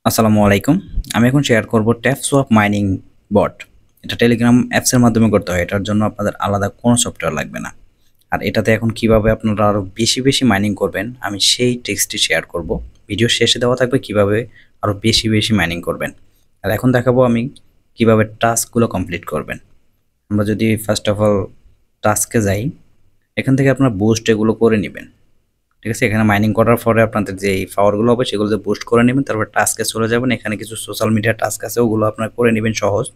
আসসালামু আলাইকুম। আমি এখন শেয়ার করব ট্যাপসোয়াপ মাইনিং বট। এটা টেলিগ্রাম অ্যাপসের মাধ্যমে করতে হয়। এটার জন্য আপনাদের আলাদা কোনো সফটওয়্যার লাগবে না। আর এটাতে এখন কিভাবে আপনারা আরও বেশি মাইনিং করবেন আমি সেই টেক্সটটি শেয়ার করব। ভিডিওর শেষে দেওয়া থাকবে কিভাবে আরও বেশি মাইনিং করবেন। আর এখন দেখাবো আমি কিভাবে টাস্কগুলো কমপ্লিট করবেন। আমরা যদি ফার্স্ট অফ অল টাস্কে যাই, এখান থেকে আপনারা বুস্ট এগুলো করে নেবেন। ঠিক আছে, এখানে মাইনিং করার পরে আপনাদের যে পাওয়ারগুলো হবে সেগুলোতে বুস্ট করে নেবেন, তারপর টাস্কে চলে যাবেন। এখানে কিছু সোশ্যাল মিডিয়া টাস্ক আছে, ওগুলো আপনারা করে নেবেন সহজ,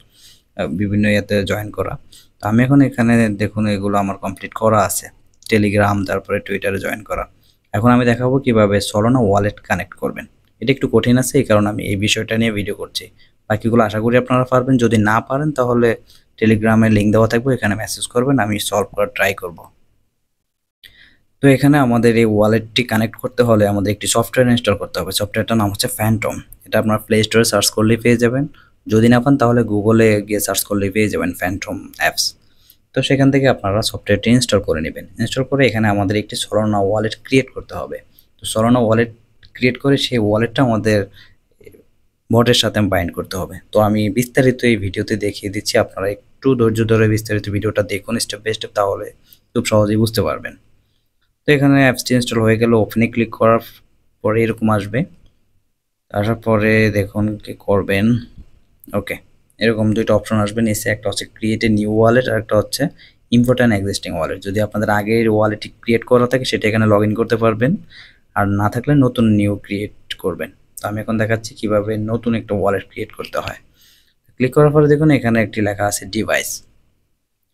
বিভিন্ন ইয়েতে জয়েন করা। তো আমি এখন এখানে দেখুন এগুলো আমার কমপ্লিট করা আছে, টেলিগ্রাম তারপরে টুইটারে জয়েন করা। এখন আমি দেখাবো কিভাবে সলোনা ওয়ালেট কানেক্ট করবেন। এটা একটু কঠিন আছে, এই কারণে আমি এই বিষয়টা নিয়ে ভিডিও করছি। বাকিগুলো আশা করি আপনারা পারবেন। যদি না পারেন তাহলে টেলিগ্রামে লিঙ্ক দেওয়া থাকবে, এখানে মেসেজ করবেন, আমি সলভ করার ট্রাই করব। তো এখানে আমাদের এই ওয়ালেটটি কানেক্ট করতে হলে আমাদের একটি সফটওয়্যার ইনস্টল করতে হবে। সফটওয়্যারটার নাম হচ্ছে ফ্যান্টম। এটা আপনার প্লে স্টোরে সার্চ করলেই পেয়ে যাবেন। যদি না পান তাহলে গুগলে গিয়ে সার্চ করলেই পেয়ে যাবেন ফ্যান্টম অ্যাপস। তো সেখান থেকে আপনারা সফটওয়্যারটি ইনস্টল করে নেবেন। ইনস্টল করে এখানে আমাদের একটি সলোনা ওয়ালেট ক্রিয়েট করতে হবে। তো সলোনা ওয়ালেট ক্রিয়েট করে সেই ওয়ালেটটা আমাদের বটের সাথে বাইন্ড করতে হবে। তো আমি বিস্তারিত এই ভিডিওতে দেখিয়ে দিচ্ছি, আপনারা একটু ধৈর্য ধরে বিস্তারিত ভিডিওটা দেখুন স্টেপ বাই স্টেপ, তাহলে খুব সহজেই বুঝতে পারবেন। তো এখানে অ্যাপসটি ইনস্টল হয়ে গেল। ওপেনে ক্লিক করার পরে এরকম আসবে। আসার পরে দেখুন কি করবেন। ওকে, এরকম দুইটা অপশন আসবে নিচে, একটা হচ্ছে ক্রিয়েট এ নিউ ওয়ালেট আর একটা হচ্ছে ইম্পোর্ট অ্যান এক্সিস্টিং ওয়ালেট। যদি আপনাদের আগের ওয়ালেটটি ক্রিয়েট করা থাকে সেটা এখানে লগ ইন করতে পারবেন, আর না থাকলে নতুন নিউ ক্রিয়েট করবেন। তো আমি এখন দেখাচ্ছি কিভাবে নতুন একটা ওয়ালেট ক্রিয়েট করতে হয়। ক্লিক করার পরে দেখুন এখানে একটি লেখা আছে ডিভাইস।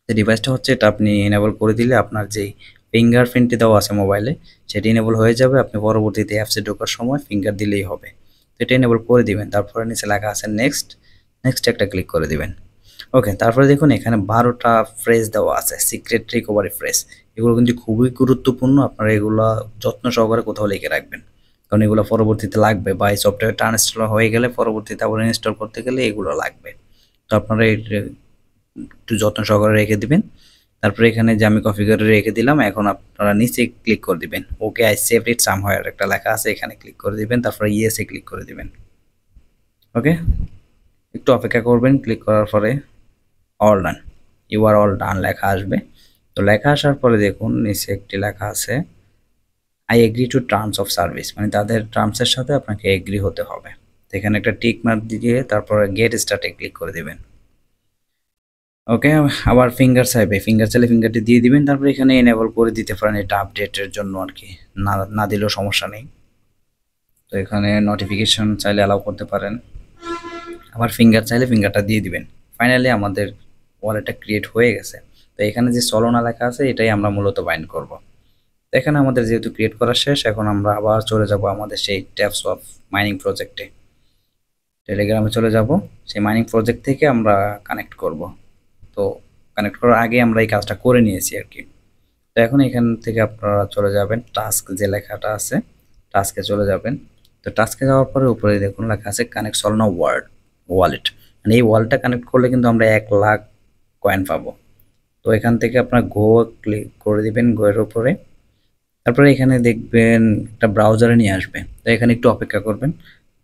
যে ডিভাইসটা হচ্ছে এটা আপনি এনেবল করে দিলে আপনার যেই ফিঙ্গারপ্রিন্টটি দেওয়া আছে মোবাইলে সেটি এনেবল হয়ে যাবে। আপনি পরবর্তীতে অ্যাপসে ঢোকার সময় ফিঙ্গার দিলেই হবে। তো এটা এনেবল করে দিবেন। তারপরে নিচে লেখা আছে নেক্সট, নেক্সট একটা ক্লিক করে দিবেন। ওকে, তারপরে দেখুন এখানে 12টা ফ্রেজ দেওয়া আছে, সিক্রেট রিকভারি ফ্রেজ। এগুলো কিন্তু খুবই গুরুত্বপূর্ণ, আপনারা এগুলো যত্ন সহকারে কোথাও লিখে রাখবেন, কারণ এগুলো পরবর্তীতে লাগবে, বা এই সফটওয়্যারটা আনইনস্টল হয়ে গেলে পরবর্তীতে আবার ইনস্টল করতে গেলে এগুলো লাগবে। তো আপনারা একটু যত্ন সহকারে রেখে দিবেন। তারপরে এখানে যে আমি কপি করে রেখে দিলাম, এখন আপনারা নিচে ক্লিক করে দিবেন। Okay I save it somewhere একটা লেখা আছে, এখানে ক্লিক করে দিবেন, তারপরে ইয়েসে ক্লিক করে দিবেন। ওকে, একটু অপেক্ষা করবেন। ক্লিক করার পরে all done, you are all done লেখা আসবে। তো লেখা আসার পরে দেখুন নিচে একটি লেখা আছে I agree to terms of service, মানে তাদের টার্মসের সাথে আপনাকে এগ্রি হতে হবে। তো এখানে একটা টিক মার্ক দিয়ে তারপরে গেট স্টার্টে ক্লিক করে দিবেন। ওকে, আবার ফিঙ্গার চাইবে, ফিঙ্গার চাইলে ফিঙ্গারটি দিয়ে দিবেন। তারপরে এখানে এনেবল করে দিতে পারেন, এটা আপডেটের জন্য আর কি, না না দিলেও সমস্যা নেই। তো এখানে নোটিফিকেশন চাইলে অ্যালাউ করতে পারেন, আবার ফিঙ্গার চাইলে ফিঙ্গারটা দিয়ে দিবেন। ফাইনালি আমাদের ওয়ালেটটা ক্রিয়েট হয়ে গেছে। তো এখানে যে সলোনা লেখা আছে এটাই আমরা মূলত বাইন্ড করব। তো এখানে আমাদের যেহেতু ক্রিয়েট করা শেষ, এখন আমরা আবার চলে যাব আমাদের সেই ট্যাপসোয়াপ মাইনিং প্রজেক্টে। টেলিগ্রামে চলে যাব, সেই মাইনিং প্রজেক্ট থেকে আমরা কানেক্ট করব। তো কানেক্ট করার আগে আমরা এই কাজটা করে নিয়েছি আর কি। তো এখন এখান থেকে আপনারা চলে যাবেন টাস্ক যে লেখাটা আছে, টাস্কে চলে যাবেন। তো টাস্কে যাওয়ার পরে উপরে দেখুন লেখা আছে কানেক্ট সলোনা ওয়ালেট, মানে এই ওয়ালেটটা কানেক্ট করলে কিন্তু আমরা 1,00,000 কয়েন পাবো। তো এখান থেকে আপনার গো ক্লিক করে দিবেন, গো এর উপরে। তারপরে এখানে দেখবেন একটা ব্রাউজারে নিয়ে আসবে। তো এখানে একটু অপেক্ষা করবেন।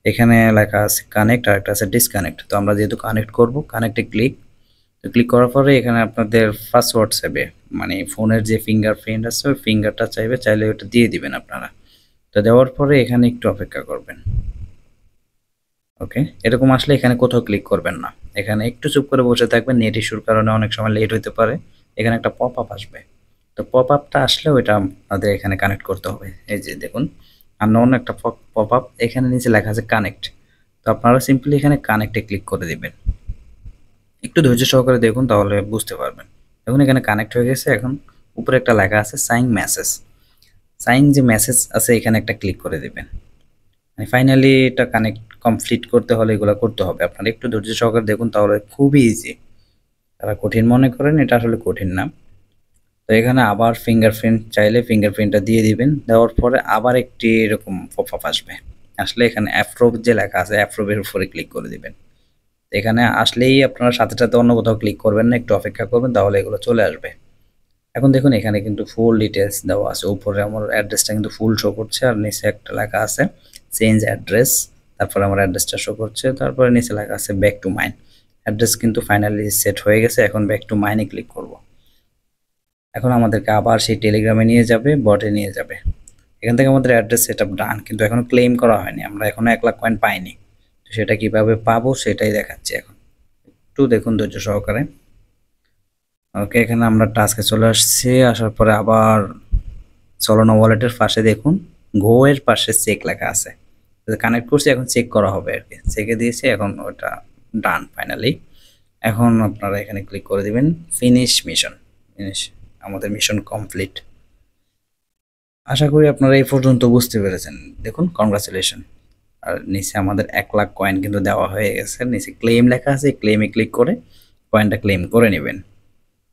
এখানে লেখা আছে কানেক্ট আর একটা আছে ডিসকানেক্ট। তো আমরা যেহেতু কানেক্ট করব, কানেক্টে ক্লিক। তো ক্লিক করার পরে এখানে আপনাদের পাসওয়ার্ড চাইবে, মানে ফোনের যে ফিঙ্গারপ্রিন্ট আছে ওই ফিঙ্গারটা চাইবে, চাইলে ওটা দিয়ে দিবেন আপনারা। তো দেওয়ার পরে এখানে একটু অপেক্ষা করবেন। ওকে, এরকম আসলে এখানে কোথাও ক্লিক করবেন না, এখানে একটু চুপ করে বসে থাকবেন। নেট ইস্যুর কারণে অনেক সময় লেট হতে পারে। এখানে একটা পপ আপ আসবে। তো পপ আপটা আসলে ওইটা আমাদের এখানে কানেক্ট করতে হবে। এই যে দেখুন আননোন একটা পপ আপ, এখানে নিচে লেখা আছে কানেক্ট। তো আপনারা সিম্পলি এখানে কানেক্টে ক্লিক করে দিবেন। একটু ধৈর্য সহকারে দেখুন, তাহলে বুঝতে পারবেন। দেখুন এখানে কানেক্ট হয়ে গেছে। এখন উপরে একটা লেখা আছে সাইন মেসেজ, সাইন যে মেসেজ আছে এখানে একটা ক্লিক করে দিবেন। ফাইনালি এটা কানেক্ট কমপ্লিট করতে হলে এগুলো করতে হবে। আপনারা একটু ধৈর্য সহকারে দেখুন, তাহলে খুবই ইজি। তারা কঠিন মনে করেন, এটা আসলে কঠিন না। তো এখানে আবার ফিঙ্গারপ্রিন্ট চাইলে ফিঙ্গারপ্রিন্টটা দিয়ে দিবেন। দেওয়ার পরে আবার একটি এরকম পপ আপ আসবে। আসলে এখানে অ্যাপ্রুভ যে লেখা আছে অ্যাপ্রুভের উপরে ক্লিক করে দিবেন। এখানে আসলেই আপনারা সাথে সাথে অন্য কোথাও ক্লিক করবেন না, একটু অপেক্ষা করবেন, তাহলে এগুলো চলে আসবে। এখন দেখুন এখানে কিন্তু ফুল ডিটেলস দেওয়া আছে। উপরে আমার অ্যাড্রেসটা কিন্তু ফুল শো করছে, আর নিচে একটা লেখা আছে চেঞ্জ অ্যাড্রেস, তারপরে আমার অ্যাড্রেসটা শো করছে, তারপরে নিচে লেখা আছে ব্যাক টু মাইন। অ্যাড্রেস কিন্তু ফাইনালি সেট হয়ে গেছে, এখন ব্যাক টু মাইনে ক্লিক করব। এখন আমাদেরকে আবার সেই টেলিগ্রামে নিয়ে যাবে, বটে নিয়ে যাবে। এখান থেকে আমাদের অ্যাড্রেস সেট আপ ডান, কিন্তু এখনো ক্লেম করা হয়নি, আমরা এখনো 1 লাখ কয়েন পাইনি। তো সেটা কিভাবে পাবো সেটাই দেখাচ্ছি এখন, একটু দেখুন ধৈর্য সহকারে। ওকে, এখানে আমরা টাস্কে চলে আসছি, আসার পরে আবার সলোনা ওয়ালেটের পাশে দেখুন গো এর পাশে চেক লেখা আছে, কানেক্ট করছি, এখন চেক করা হবে আর কি। চেকে দিয়েছি, এখন ওটা ডান ফাইনালি। এখন আপনারা এখানে ক্লিক করে দিবেন ফিনিশ মিশন। ফিনিশ, আমাদের মিশন কমপ্লিট। আশা করি আপনারা এই পর্যন্ত বুঝতে পেরেছেন। দেখুন কনগ্রাচুলেশন। আর নিচে আমাদের 1 লাখ কয়েন কিন্তু দেওয়া হয়ে গেছে, নিচে ক্লেম লেখা আছে, ক্লেমে ক্লিক করে কয়েনটা ক্লেম করে নেবেন।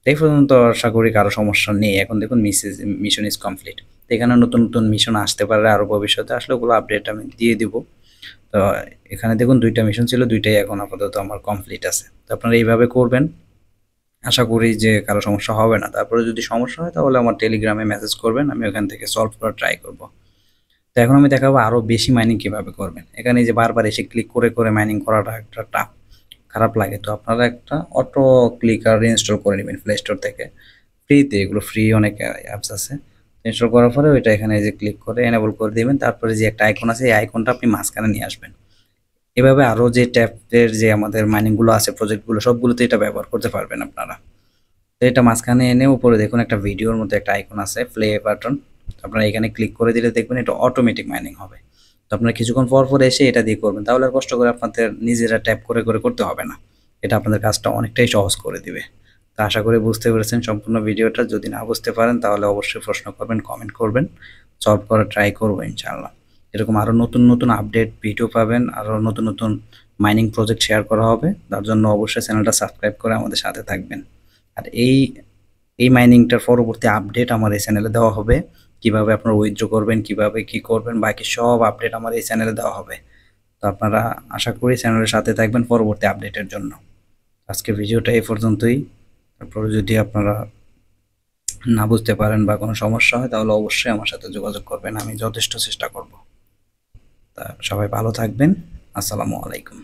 এই পর্যন্ত আশা করি কারো সমস্যা নেই। এখন দেখুন মিশন ইজ কমপ্লিট। এখানে নতুন নতুন মিশন আসতে পারে আরও ভবিষ্যতে, আসলে ওগুলো আপডেট আমি দিয়ে দিব। তো এখানে দেখুন 2টা মিশন ছিল, 2টাই এখন আপাতত আমার কমপ্লিট আছে। তো আপনারা এইভাবে করবেন, আশা করি যে কারো সমস্যা হবে না। তারপরে যদি সমস্যা হয় তাহলে আমার টেলিগ্রামে মেসেজ করবেন, আমি ওখান থেকে সলভ করার ট্রাই করব। তো এখন আমি দেখাবো আরও বেশি মাইনিং কীভাবে করবেন। এখানে যে বারবার এসে ক্লিক করে করে মাইনিং করাটা একটা টাফ, খারাপ লাগে। তো আপনারা একটা অটো ক্লিকার ইনস্টল করে নেবেন প্লে স্টোর থেকে, ফ্রিতে, এগুলো ফ্রি অনেক অ্যাপস আছে। ইনস্টল করার পরে ওইটা এখানে যে ক্লিক করে এনেবল করে দেবেন, তারপরে যে একটা আইকন আছে এই আইকনটা আপনি মাঝখানে নিয়ে আসবেন। এভাবে আরও যে ট্যাবের যে আমাদের মাইনিংগুলো আছে, প্রজেক্টগুলো, সবগুলোতে এটা ব্যবহার করতে পারবেন আপনারা। তো এটা মাঝখানে এনে উপরে দেখুন একটা ভিডিওর মতো একটা আইকন আছে, প্লে বাটন। আপনারা এখানে ক্লিক করে দিলে দেখবেন এটা অটোমেটিক মাইনিং হবে। তো আপনারা কিছুক্ষণ পর পর এসে এটা দিয়ে করবেন, তাহলে আর কষ্ট করে আপনাদের নিজেরা ট্যাপ করে করে করতে হবে না। এটা আপনাদের কাজটা অনেকটাই সহজ করে দিবে। তো আশা করি বুঝতে পেরেছেন সম্পূর্ণ ভিডিওটা। যদি না বুঝতে পারেন তাহলে অবশ্যই প্রশ্ন করবেন, কমেন্ট করবেন, সলভ করার ট্রাই করবো ইনশাআল্লাহ। এরকম আরও নতুন নতুন আপডেট ভিডিও পাবেন, আরও নতুন নতুন মাইনিং প্রজেক্ট শেয়ার করা হবে। তার জন্য অবশ্যই চ্যানেলটা সাবস্ক্রাইব করে আমাদের সাথে থাকবেন। আর এই মাইনিংটার পরবর্তী আপডেট আমার এই চ্যানেলে দেওয়া হবে। কিভাবে আপনারা উইথড্র করবেন, কিভাবে কি করবেন, বাকি সব আপডেট আমার এই চ্যানেলে দেওয়া হবে। তো আপনারা আশা করি চ্যানেলের সাথে থাকবেন পরবর্তী আপডেটের জন্য। আজকে ভিডিওটা এই পর্যন্তই। তারপরে যদি আপনারা না বুঝতে পারেন বা কোনো সমস্যা হয় তাহলে অবশ্যই আমার সাথে যোগাযোগ করবেন, আমি যথেষ্ট চেষ্টা করব। তা সবাই ভালো থাকবেন। আসসালামু আলাইকুম।